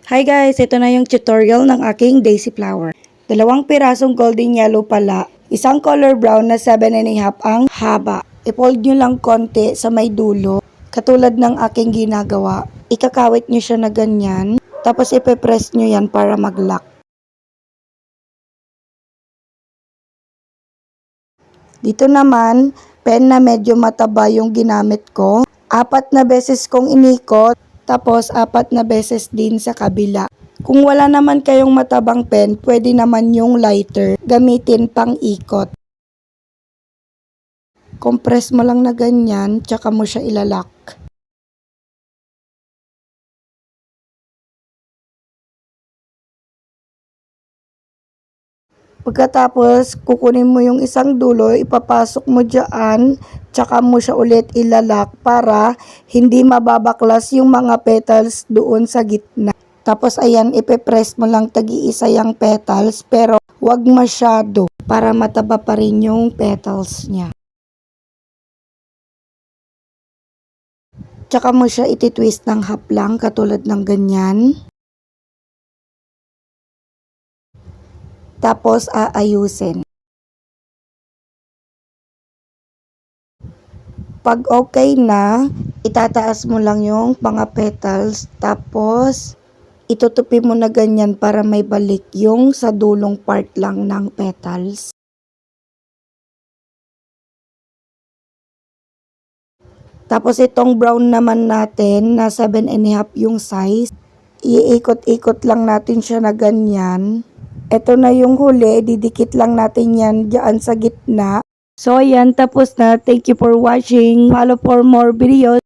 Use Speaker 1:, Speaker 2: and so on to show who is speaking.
Speaker 1: Hi guys, ito na yung tutorial ng aking daisy flower. 2 pirasong golden yellow pala, isang color brown na 7½ ang haba. I-fold nyo lang konti sa may dulo, katulad ng aking ginagawa. Ikakawit nyo siya na ganyan, tapos ipe-press nyo yan para mag-lock. Dito naman, pen na medyo mataba yung ginamit ko. 4 na beses kong inikot, tapos 4 na beses din sa kabila. Kung wala naman kayong matabang pen, pwede naman yung lighter gamitin pang ikot. Compress mo lang na ganyan, tsaka mo siya ilalak. Pagkatapos, kukunin mo yung isang dulo, ipapasok mo dyan, tsaka mo siya ulit ilalak para hindi mababaklas yung mga petals doon sa gitna. Tapos ayan, ipe-press mo lang tagi-isa yung petals, pero wag masyado para mataba pa rin yung petals niya. Tsaka mo siya iti-twist ng half lang, katulad ng ganyan. Tapos aayusin. Pag okay na, itataas mo lang yung mga petals, tapos itutupi mo na ganyan para may balik yung sa dulong part lang ng petals. Tapos itong brown naman natin na 7½ yung size, iikot-ikot lang natin siya na ganyan. Ito na yung huli, didikit lang natin yan dyan sa gitna. So ayan, tapos na. Thank you for watching. Follow for more videos.